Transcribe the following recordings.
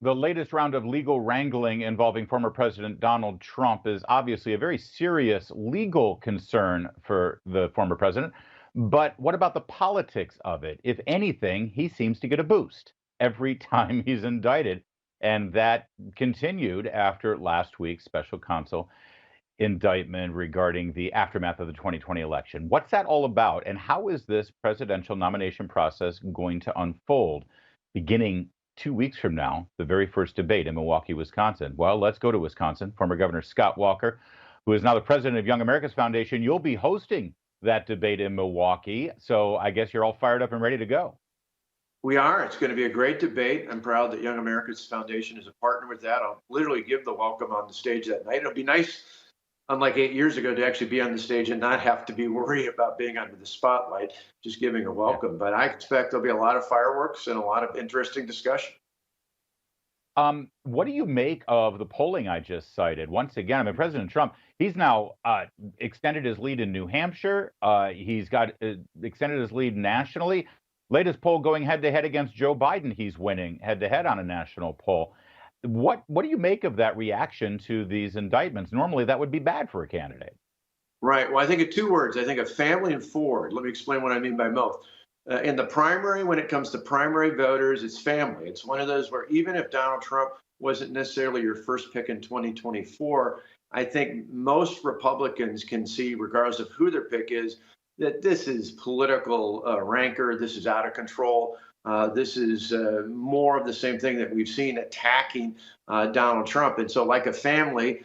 The latest round of legal wrangling involving former President Donald Trump is obviously a very serious legal concern for the former president. But what about the politics of it? If anything, he seems to get a boost every time he's indicted. And that continued after last week's special counsel indictment regarding the aftermath of the 2020 election. What's that all about? And how is this presidential nomination process going to unfold beginning 2 weeks from now, the very first debate in Milwaukee, Wisconsin? Well, let's go to Wisconsin. Former Governor Scott Walker, who is now the president of Young America's Foundation, you'll be hosting that debate in Milwaukee. So I guess you're all fired up and ready to go. We are. It's going to be a great debate. I'm proud that Young America's Foundation is a partner with that. I'll literally give the welcome on the stage that night. It'll be nice, unlike 8 years ago, to actually be on the stage and not have to be worried about being under the spotlight, just giving a welcome. Yeah. But I expect there'll be a lot of fireworks and a lot of interesting discussion. What do you make of the polling I just cited? Once again, I mean, President Trump, he's now extended his lead in New Hampshire. He's got extended his lead nationally. Latest poll going head to head against Joe Biden, he's winning head to head on a national poll. What do you make of that reaction to these indictments? Normally, that would be bad for a candidate. Right. Well, I think of two words. I think of family and forward. Let me explain what I mean by both. In the primary, when it comes to primary voters, it's family. It's one of those where even if Donald Trump wasn't necessarily your first pick in 2024, I think most Republicans can see, regardless of who their pick is, that this is political rancor. This is out of control. This is more of the same thing that we've seen attacking Donald Trump. And so like a family,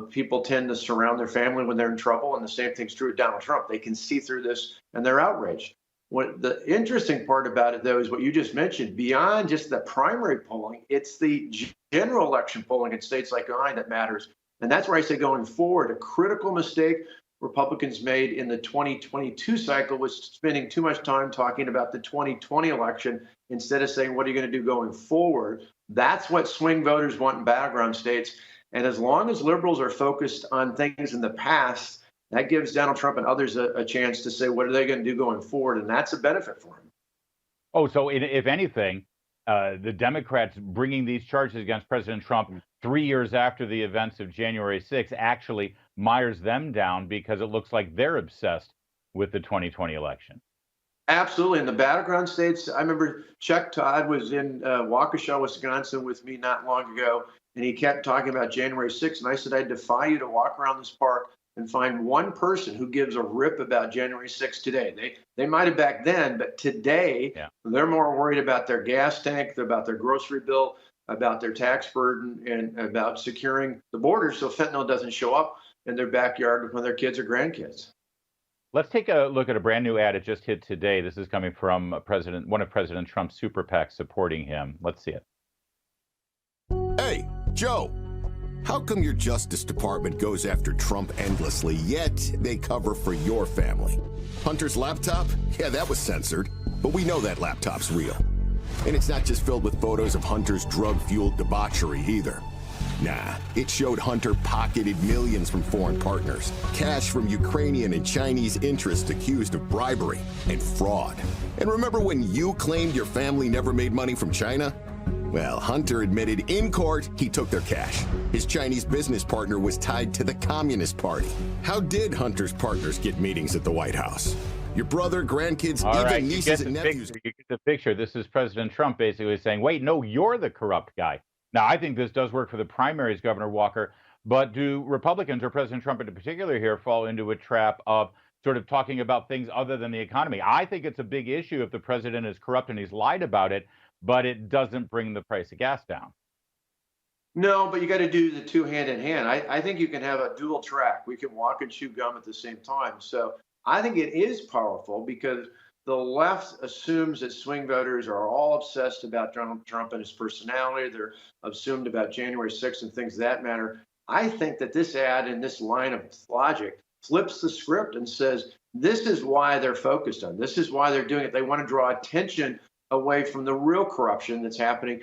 people tend to surround their family when they're in trouble. And the same thing's true with Donald Trump. They can see through this and they're outraged. What the interesting part about it, though, is what you just mentioned. Beyond just the primary polling, it's the general election polling in states like mine that matters. And that's where I say going forward, a critical mistake Republicans made in the 2022 cycle was spending too much time talking about the 2020 election instead of saying, what are you going to do going forward? That's what swing voters want in battleground states. And as long as liberals are focused on things in the past, that gives Donald Trump and others a chance to say, what are they going to do going forward? And that's a benefit for him. Oh, so if anything, the Democrats bringing these charges against President Trump 3 years after the events of January 6th actually mires them down because it looks like they're obsessed with the 2020 election. Absolutely. In the battleground states, I remember Chuck Todd was in Waukesha, Wisconsin with me not long ago, and he kept talking about January 6th. And I said, I defy you to walk around this park and find one person who gives a rip about January 6th today. They might have back then, but today they're more worried about their gas tank, about their grocery bill, about their tax burden, and about securing the border so fentanyl doesn't show up in their backyard when their kids or grandkids. Let's take a look at a brand new ad. It just hit today. This is coming from one of President Trump's super PACs supporting him. Let's see it. Hey, Joe. How come your Justice Department goes after Trump endlessly, yet they cover for your family? Hunter's laptop? Yeah, that was censored, but we know that laptop's real. And it's not just filled with photos of Hunter's drug-fueled debauchery either. Nah, it showed Hunter pocketed millions from foreign partners, cash from Ukrainian and Chinese interests accused of bribery and fraud. And remember when you claimed your family never made money from China? Well, Hunter admitted in court he took their cash. His Chinese business partner was tied to the Communist Party. How did Hunter's partners get meetings at the White House? Your brother, grandkids, even nieces and nephews. You get the picture. This is President Trump basically saying, wait, no, you're the corrupt guy. Now, I think this does work for the primaries, Governor Walker, but do Republicans or President Trump in particular here fall into a trap of sort of talking about things other than the economy? I think it's a big issue if the president is corrupt and he's lied about it, but it doesn't bring the price of gas down. No, but you got to do the two hand in hand. I think you can have a dual track. We can walk and chew gum at the same time. So I think it is powerful because the left assumes that swing voters are all obsessed about Donald Trump and his personality. They're assumed about January 6th and things of that matter. I think that this ad and this line of logic flips the script and says, this is why they're focused on. This is why they're doing it. They want to draw attention away from the real corruption that's happening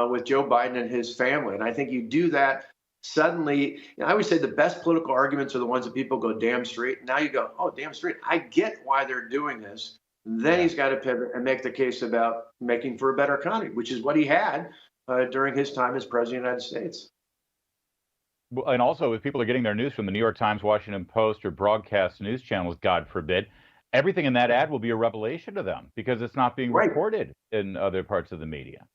with Joe Biden and his family. And I think you do that suddenly. I always say the best political arguments are the ones that people go damn straight. Now you go, oh, damn straight. I get why they're doing this. Then he's got to pivot and make the case about making for a better economy, which is what he had during his time as president of the United States. And also, if people are getting their news from the New York Times, Washington Post, or broadcast news channels, God forbid, everything in that ad will be a revelation to them because it's not being Right. reported in other parts of the media.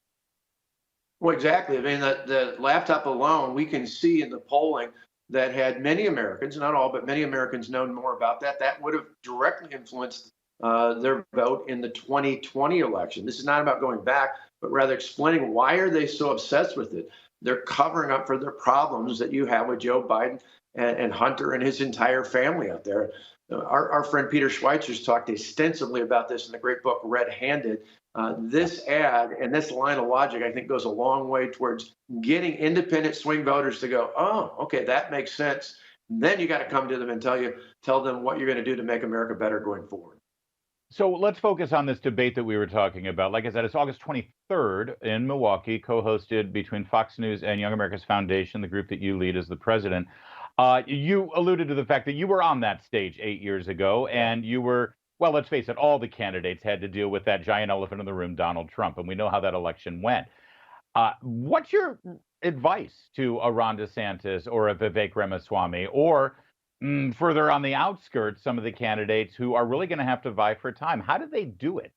Well, exactly. I mean, the laptop alone, we can see in the polling that had many Americans, not all, but many Americans known more about that, that would have directly influenced their vote in the 2020 election. This is not about going back, but rather explaining why are they so obsessed with it. They're covering up for their problems that you have with Joe Biden and Hunter and his entire family out there. Our friend Peter Schweitzer's talked extensively about this in the great book Red Handed. This ad and this line of logic, I think, goes a long way towards getting independent swing voters to go, oh, okay, that makes sense. And then you got to come to them and tell them what you're going to do to make America better going forward. So let's focus on this debate that we were talking about. Like I said, it's August 23rd in Milwaukee, co-hosted between Fox News and Young America's Foundation, the group that you lead as the president. You alluded to the fact that you were on that stage 8 years ago, and you were, well, let's face it, all the candidates had to deal with that giant elephant in the room, Donald Trump, and we know how that election went. What's your advice to a Ron DeSantis or a Vivek Ramaswamy, or further on the outskirts, some of the candidates who are really going to have to vie for time? How do they do it?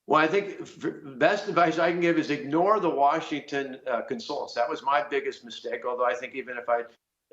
Well, I think the best advice I can give is ignore the Washington consultants. That was my biggest mistake, although I think even if I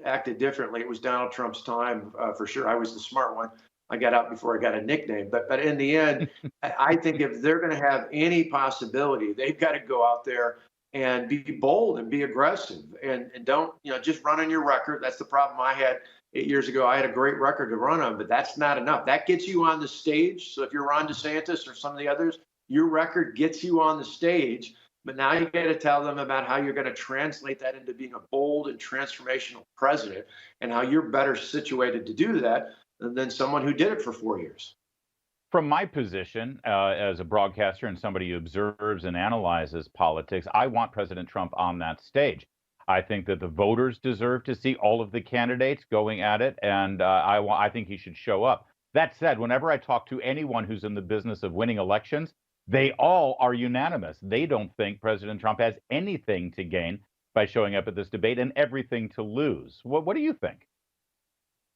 acted differently, it was Donald Trump's time for sure. I was the smart one. I got out before I got a nickname. But in the end, I think if they're going to have any possibility, they've got to go out there and be bold and be aggressive and don't, just run on your record. That's the problem I had 8 years ago. I had a great record to run on, but that's not enough. That gets you on the stage. So if you're Ron DeSantis or some of the others, your record gets you on the stage, but now you got to tell them about how you're going to translate that into being a bold and transformational president and how you're better situated to do that than someone who did it for 4 years. From my position as a broadcaster and somebody who observes and analyzes politics, I want President Trump on that stage. I think that the voters deserve to see all of the candidates going at it, and I think he should show up. That said, whenever I talk to anyone who's in the business of winning elections, they all are unanimous. They don't think President Trump has anything to gain by showing up at this debate and everything to lose. What do you think?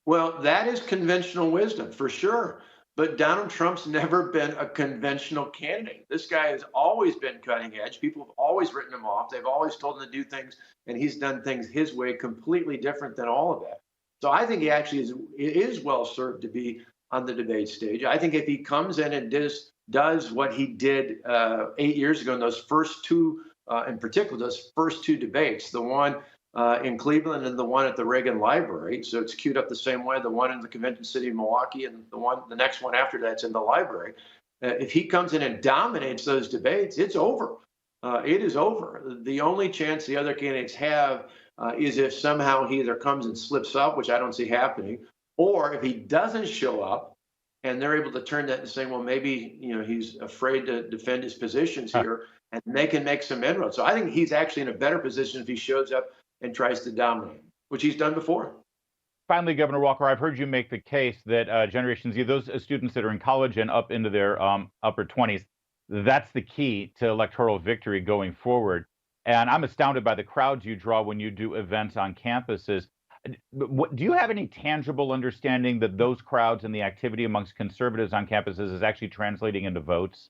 Well, that is conventional wisdom for sure. But Donald Trump's never been a conventional candidate. This guy has always been cutting edge. People have always written him off. They've always told him to do things, and he's done things his way, completely different than all of that. So I think he actually is well served to be on the debate stage. I think if he comes in and does what he did 8 years ago in those first two, in particular, those first two debates, the one in Cleveland and the one at the Reagan Library. So it's queued up the same way, the one in the Convention City of Milwaukee and the next one after that's in the library. If he comes in and dominates those debates, it's over. It is over. The only chance the other candidates have is if somehow he either comes and slips up, which I don't see happening, or if he doesn't show up and they're able to turn that and say, well, maybe he's afraid to defend his positions here, and they can make some inroads. So I think he's actually in a better position if he shows up and tries to dominate, which he's done before. Finally, Governor Walker, I've heard you make the case that Generation Z, those students that are in college and up into their upper 20s, that's the key to electoral victory going forward. And I'm astounded by the crowds you draw when you do events on campuses. Do you have any tangible understanding that those crowds and the activity amongst conservatives on campuses is actually translating into votes?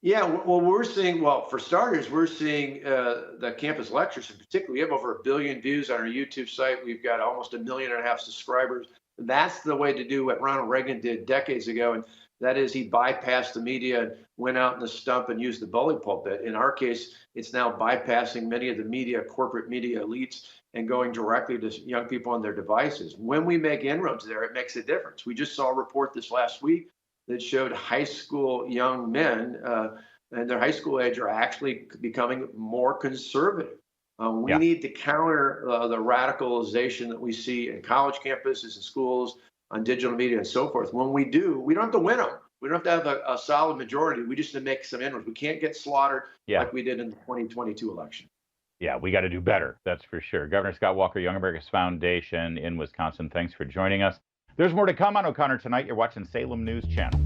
Yeah, well, for starters, we're seeing the campus lectures in particular. We have over 1 billion views on our YouTube site. We've got almost 1.5 million subscribers. That's the way to do what Ronald Reagan did decades ago. And that is, he bypassed the media and went out in the stump and used the bully pulpit. In our case, it's now bypassing many of the media, corporate media elites, and going directly to young people on their devices. When we make inroads there, it makes a difference. We just saw a report this last week that showed high school young men and their high school age are actually becoming more conservative. We need to counter the radicalization that we see in college campuses and schools, on digital media and so forth. When we do, we don't have to win them. We don't have to have a solid majority. We just need to make some inroads. We can't get slaughtered like we did in the 2022 election. Yeah, we got to do better. That's for sure. Governor Scott Walker, Young America's Foundation in Wisconsin. Thanks for joining us. There's more to come on O'Connor Tonight. You're watching Salem News Channel.